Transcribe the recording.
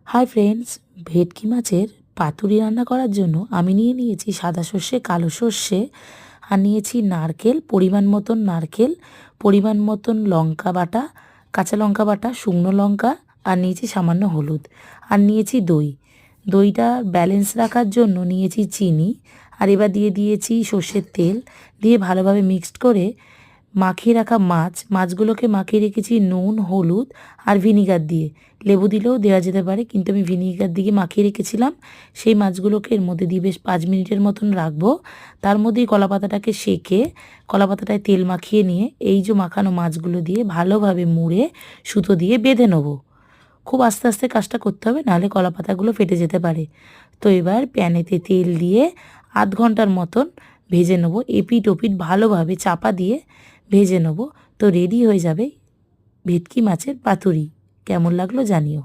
Hi friends, ভেটকি মাছের পাতুরি রান্না করার জন্য আমি নিয়েছি সাদা সর্ষে, কালো সর্ষে, আর নিয়েছি নারকেল, পরিমাণ মতন নারকেল, পরিমাণ মতন লঙ্কা বাটা, কাঁচা লঙ্কা বাটা, শুকনো লঙ্কা, আর নিয়েছি সামান্য হলুদ, আর নিয়েছি দই। দইটা ব্যালেন্স রাখার জন্য নিয়েছি চিনি, আর এবার দিয়ে দিয়েছি সর্ষের তেল, দিয়ে ভালোভাবে মিক্সড করে মাখিয়ে রাখা মাছগুলোকে মাখিয়ে রেখেছি নুন, হলুদ আর ভিনিগার দিয়ে। লেবু দিলেও দেওয়া যেতে পারে, কিন্তু আমি ভিনিগার দিয়ে মাখিয়ে রেখেছিলাম। সেই মাছগুলোকে এর মধ্যে দিয়ে বেশ 5 মিনিটের মতন রাখবো। তার মধ্যেই কলাপাতাটাকে সেঁকে কলাপাতাটায় তেল মাখিয়ে নিয়ে এই যে মাখানো মাছগুলো দিয়ে ভালোভাবে মুড়ে সুতো দিয়ে বেঁধে নেবো। খুব আস্তে আস্তে কাজটা করতে হবে, নাহলে কলাপাতাগুলো ফেটে যেতে পারে। তো এবার প্যানেতে তেল দিয়ে আধ ঘন্টার মতন ভেজে নেবো, এপিঠ ওপিঠ ভালোভাবে চাপা দিয়ে ভেজে নেবো। তো রেডি হয়ে যাবে ভেটকি মাছের পাতুরি। কেমন লাগলো জানিও।